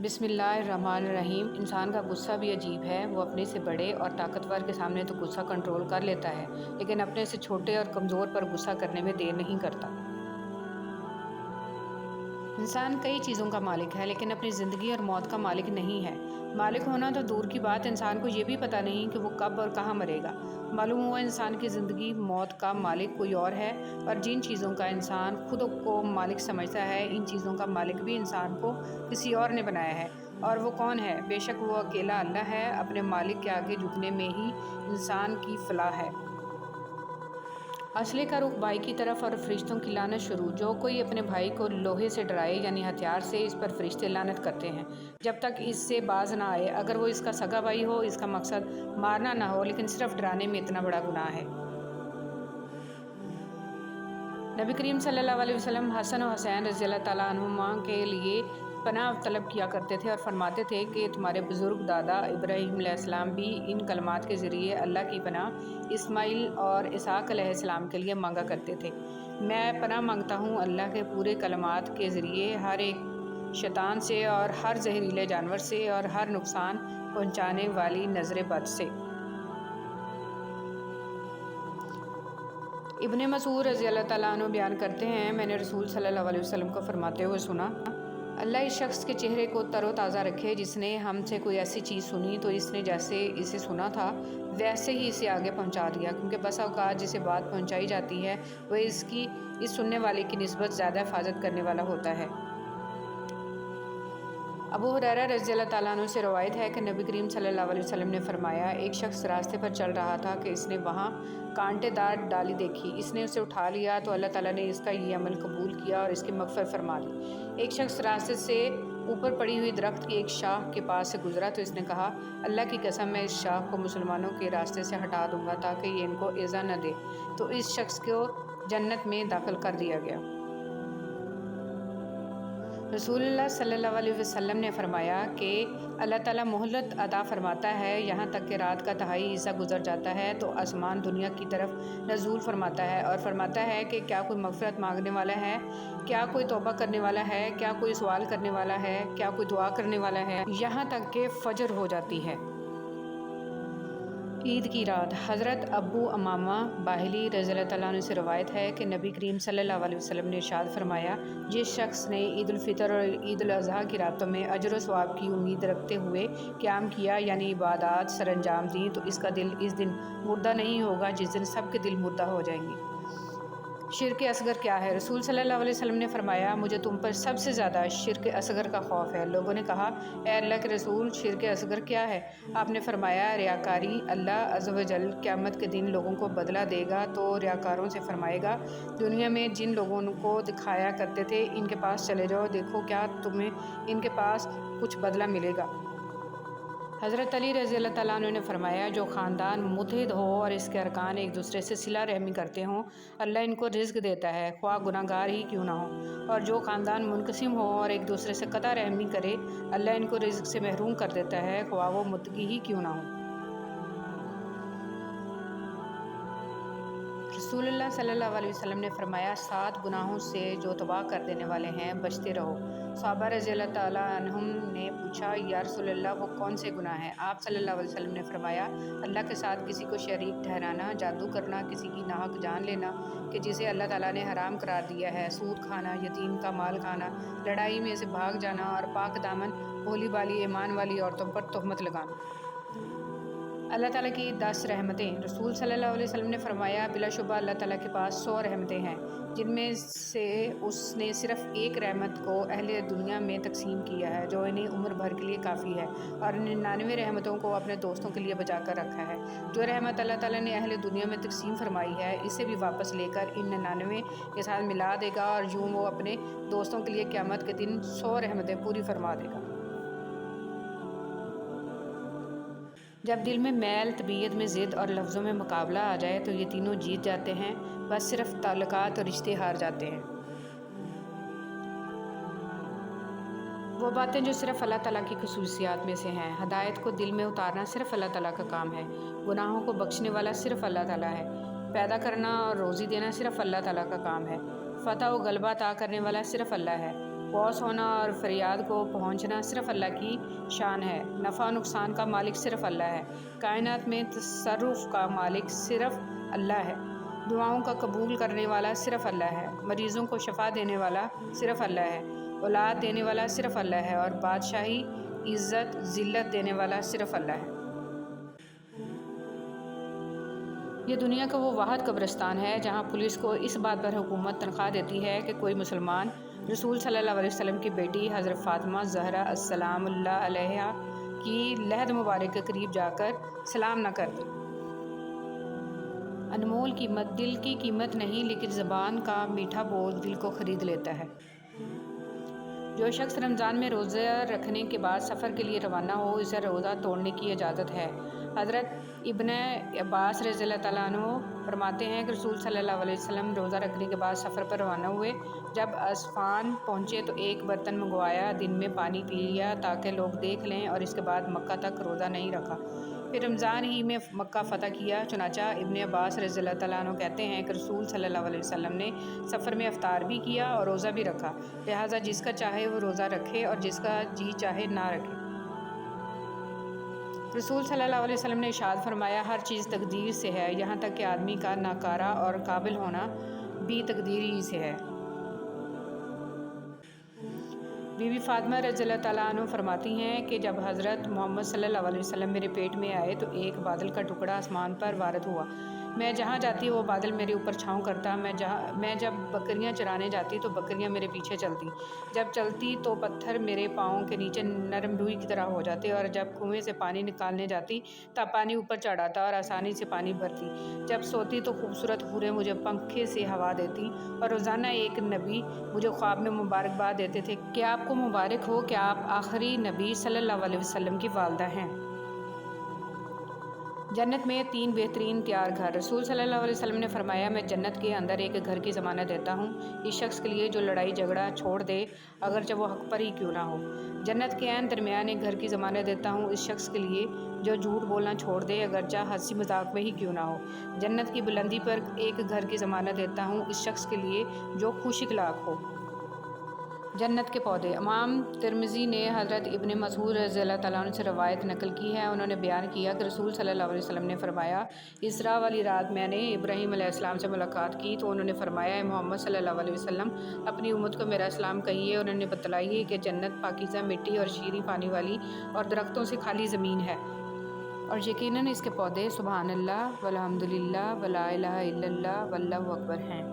بسم اللہ الرحمن الرحیم۔ انسان کا غصہ بھی عجیب ہے۔ وہ اپنے سے بڑے اور طاقتور کے سامنے تو غصہ کنٹرول کر لیتا ہے، لیکن اپنے سے چھوٹے اور کمزور پر غصہ کرنے میں دیر نہیں کرتا۔ انسان کئی چیزوں کا مالک ہے، لیکن اپنی زندگی اور موت کا مالک نہیں ہے۔ مالک ہونا تو دور کی بات، انسان کو یہ بھی پتہ نہیں کہ وہ کب اور کہاں مرے گا۔ معلوم ہوا انسان کی زندگی موت کا مالک کوئی اور ہے، اور جن چیزوں کا انسان خود کو مالک سمجھتا ہے، ان چیزوں کا مالک بھی انسان کو کسی اور نے بنایا ہے۔ اور وہ کون ہے؟ بے شک وہ اکیلا اللہ ہے۔ اپنے مالک کے آگے جھکنے میں ہی انسان کی فلاح ہے۔ اسلحے کا رخ بھائی کی طرف اور فرشتوں کی لعنت شروع۔ جو کوئی اپنے بھائی کو لوہے سے ڈرائے یعنی ہتھیار سے، اس پر فرشتے لعنت کرتے ہیں جب تک اس سے باز نہ آئے۔ اگر وہ اس کا سگا بھائی ہو، اس کا مقصد مارنا نہ ہو، لیکن صرف ڈرانے میں اتنا بڑا گناہ ہے۔ نبی کریم صلی اللہ علیہ وسلم حسن و حسین رضی اللہ تعالیٰ عنہما کے لیے پناہ طلب کیا کرتے تھے اور فرماتے تھے کہ تمہارے بزرگ دادا ابراہیم علیہ السلام بھی ان کلمات کے ذریعے اللہ کی پناہ اسماعیل اور اسحاق علیہ السلام کے لیے مانگا کرتے تھے۔ میں پناہ مانگتا ہوں اللہ کے پورے کلمات کے ذریعے ہر ایک شیطان سے اور ہر زہریلے جانور سے اور ہر نقصان پہنچانے والی نظر بد سے۔ ابن مسعود رضی اللہ تعالیٰ عنہ بیان کرتے ہیں، میں نے رسول صلی اللہ علیہ وسلم کو فرماتے ہوئے سنا، اللہ اس شخص کے چہرے کو تر و تازہ رکھے جس نے ہم سے کوئی ایسی چیز سنی تو اس نے جیسے اسے سنا تھا ویسے ہی اسے آگے پہنچا دیا، کیونکہ بسا اوقات جسے بات پہنچائی جاتی ہے وہ اس سننے والے کی نسبت زیادہ حفاظت کرنے والا ہوتا ہے۔ ابو ہریرہ رضی اللہ تعالیٰ عنہ سے روایت ہے کہ نبی کریم صلی اللہ علیہ وسلم نے فرمایا، ایک شخص راستے پر چل رہا تھا کہ اس نے وہاں کانٹے دار ڈالی دیکھی، اس نے اسے اٹھا لیا تو اللہ تعالیٰ نے اس کا یہ عمل قبول کیا اور اس کی مغفرت فرما لی۔ ایک شخص راستے سے اوپر پڑی ہوئی درخت کی ایک شاخ کے پاس سے گزرا تو اس نے کہا، اللہ کی قسم میں اس شاخ کو مسلمانوں کے راستے سے ہٹا دوں گا تاکہ یہ ان کو ایذا نہ دے، تو اس شخص کو جنت میں داخل کر دیا گیا۔ رسول اللہ صلی اللہ علیہ وسلم نے فرمایا کہ اللہ تعالیٰ مہلت عطا فرماتا ہے یہاں تک کہ رات کا تہائی حصہ گزر جاتا ہے تو آسمان دنیا کی طرف نزول فرماتا ہے اور فرماتا ہے کہ کیا کوئی مغفرت مانگنے والا ہے، کیا کوئی توبہ کرنے والا ہے، کیا کوئی سوال کرنے والا ہے، کیا کوئی دعا کرنے والا ہے، یہاں تک کہ فجر ہو جاتی ہے۔ عید کی رات حضرت ابو امامہ باہلی رضی اللہ تعالیٰ عنہ سے روایت ہے کہ نبی کریم صلی اللہ علیہ وسلم نے ارشاد فرمایا، جس شخص نے عید الفطر اور عید الاضحیٰ کی راتوں میں اجر و ثواب کی امید رکھتے ہوئے قیام کیا یعنی عبادات سر انجام دیں تو اس کا دل اس دن مردہ نہیں ہوگا جس دن سب کے دل مردہ ہو جائیں گے۔ شرک اصغر کیا ہے؟ رسول صلی اللہ علیہ وسلم نے فرمایا، مجھے تم پر سب سے زیادہ شرک اصغر کا خوف ہے۔ لوگوں نے کہا، اے اللہ کے رسول، شرک اصغر کیا ہے؟ آپ نے فرمایا، ریاکاری۔ اللہ عز و جل قیامت کے دن لوگوں کو بدلہ دے گا تو ریاکاروں سے فرمائے گا، دنیا میں جن لوگوں کو دکھایا کرتے تھے ان کے پاس چلے جاؤ، دیکھو کیا تمہیں ان کے پاس کچھ بدلہ ملے گا۔ حضرت علی رضی اللہ تعالیٰ عنہ نے فرمایا، جو خاندان متحد ہو اور اس کے ارکان ایک دوسرے سے صلہ رحمی کرتے ہوں، اللہ ان کو رزق دیتا ہے خواہ گناہ گار ہی کیوں نہ ہو، اور جو خاندان منقسم ہو اور ایک دوسرے سے قطع رحمی کرے، اللہ ان کو رزق سے محروم کر دیتا ہے خواہ وہ متقی ہی کیوں نہ ہو۔ رسول اللہ صلی اللہ علیہ وسلم نے فرمایا، 7 گناہوں سے جو تباہ کر دینے والے ہیں بچتے رہو۔ صحابہ رضی اللہ تعالیٰ عنہم نے پوچھا، یا رسول اللہ وہ کون سے گناہ ہیں؟ آپ صلی اللہ علیہ وسلم نے فرمایا، اللہ کے ساتھ کسی کو شریک ٹھہرانا، جادو کرنا، کسی کی ناحق جان لینا کہ جسے اللہ تعالیٰ نے حرام قرار دیا ہے، سود کھانا، یتیم کا مال کھانا، لڑائی میں سے بھاگ جانا اور پاک دامن بھولی بالی ایمان والی عورتوں پر تہمت لگانا۔ اللہ تعالیٰ کی 10 رحمتیں۔ رسول صلی اللہ علیہ وسلم نے فرمایا، بلا شبہ اللہ تعالیٰ کے پاس 100 رحمتیں ہیں جن میں سے اس نے صرف ایک رحمت کو اہل دنیا میں تقسیم کیا ہے جو انہیں عمر بھر کے لیے کافی ہے، اور 99 رحمتوں کو اپنے دوستوں کے لیے بچا کر رکھا ہے۔ جو رحمت اللہ تعالیٰ نے اہل دنیا میں تقسیم فرمائی ہے اسے بھی واپس لے کر ان 99 کے ساتھ ملا دے گا اور یوں وہ اپنے دوستوں کے لیے قیامت کے دن 100 رحمتیں پوری فرما دے گا۔ جب دل میں میل، طبیعت میں ضد اور لفظوں میں مقابلہ آ جائے تو یہ تینوں جیت جاتے ہیں، بس صرف تعلقات اور رشتے ہار جاتے ہیں۔ وہ باتیں جو صرف اللہ تعالیٰ کی خصوصیات میں سے ہیں، ہدایت کو دل میں اتارنا صرف اللہ تعالیٰ کا کام ہے، گناہوں کو بخشنے والا صرف اللہ تعالیٰ ہے، پیدا کرنا اور روزی دینا صرف اللہ تعالیٰ کا کام ہے، فتح و غلبہ عطا کرنے والا صرف اللہ ہے، غوث ہونا اور فریاد کو پہنچنا صرف اللہ کی شان ہے۔ نفع و نقصان کا مالک صرف اللہ ہے۔ کائنات میں تصرف کا مالک صرف اللہ ہے۔ دعاؤں کا قبول کرنے والا صرف اللہ ہے۔ مریضوں کو شفا دینے والا صرف اللہ ہے۔ اولاد دینے والا صرف اللہ ہے، اور بادشاہی، عزت، ذلت دینے والا صرف اللہ ہے۔ یہ دنیا کا وہ واحد قبرستان ہے جہاں پولیس کو اس بات پر حکومت تنخواہ دیتی ہے کہ کوئی مسلمان رسول صلی اللہ علیہ وسلم کی بیٹی حضرت فاطمہ زہرا السلام اللہ علیہا کی لحد مبارک کے قریب جا کر سلام نہ کر دے۔ انمول قیمت دل کی قیمت نہیں، لیکن زبان کا میٹھا بول دل کو خرید لیتا ہے۔ جو شخص رمضان میں روزہ رکھنے کے بعد سفر کے لیے روانہ ہو، اسے روزہ توڑنے کی اجازت ہے۔ حضرت ابن عباس رضی اللہ تعالیٰ عنہ فرماتے ہیں کہ رسول صلی اللہ علیہ وسلم روزہ رکھنے کے بعد سفر پر روانہ ہوئے۔ جب اصفہان پہنچے تو ایک برتن منگوایا، دن میں پانی پی لیا تاکہ لوگ دیکھ لیں، اور اس کے بعد مکہ تک روزہ نہیں رکھا۔ پھر رمضان ہی میں مکہ فتح کیا۔ چنانچہ ابن عباس رضی اللہ تعالیٰ عنہ کہتے ہیں کہ رسول صلی اللہ علیہ وسلم نے سفر میں افطار بھی کیا اور روزہ بھی رکھا، لہٰذا جس کا چاہے وہ روزہ رکھے اور جس کا جی چاہے نہ رکھے۔ رسول صلی اللہ علیہ وسلم نے ارشاد فرمایا، ہر چیز تقدیر سے ہے، یہاں تک کہ آدمی کا ناکارہ اور قابل ہونا بھی تقدیر ہی سے ہے۔ بی بی فاطمہ رضی اللہ تعالیٰ عنہ فرماتی ہیں کہ جب حضرت محمد صلی اللہ علیہ وسلم میرے پیٹ میں آئے تو ایک بادل کا ٹکڑا آسمان پر وارد ہوا۔ میں جہاں جاتی وہ بادل میرے اوپر چھاؤں کرتا۔ میں جب بکریاں چرانے جاتی تو بکریاں میرے پیچھے چلتی۔ جب چلتی تو پتھر میرے پاؤں کے نیچے نرم روئی کی طرح ہو جاتے، اور جب کنویں سے پانی نکالنے جاتی تب پانی اوپر چڑھ آتا اور آسانی سے پانی بھرتی۔ جب سوتی تو خوبصورت حوریں مجھے پنکھے سے ہوا دیتی، اور روزانہ ایک نبی مجھے خواب میں مبارکباد دیتے تھے کہ آپ کو مبارک ہو کہ آپ آخری نبی صلی اللہ علیہ وسلم کی والدہ ہیں۔ جنت میں 3 بہترین تیار گھر۔ رسول صلی اللہ علیہ وسلم نے فرمایا، میں جنت کے اندر ایک گھر کی ضمانت دیتا ہوں اس شخص کے لیے جو لڑائی جھگڑا چھوڑ دے، اگرچہ وہ حق پر ہی کیوں نہ ہو۔ جنت کے عین درمیان ایک گھر کی ضمانت دیتا ہوں اس شخص کے لیے جو جھوٹ بولنا چھوڑ دے، اگرچہ ہنسی مذاق میں ہی کیوں نہ ہو۔ جنت کی بلندی پر ایک گھر کی ضمانت دیتا ہوں اس شخص کے لیے جو خوش اخلاق ہو۔ جنت کے پودے۔ امام ترمذی نے حضرت ابن مسعود رضی اللہ تعالیٰ عنہ سے روایت نقل کی ہے۔ انہوں نے بیان کیا کہ رسول صلی اللہ علیہ وسلم نے فرمایا، اسراء والی رات میں نے ابراہیم علیہ السلام سے ملاقات کی تو انہوں نے فرمایا، اے محمد صلی اللہ علیہ وسلم، اپنی امت کو میرا سلام کہیے۔ انہوں نے بتلائی کہ جنت پاکیزہ مٹی اور شیریں پانی والی اور درختوں سے خالی زمین ہے، اور یقیناً اس کے پودے سبحان اللہ والحمد للہ ولا الہ الا اللہ واللہ اکبر ہیں۔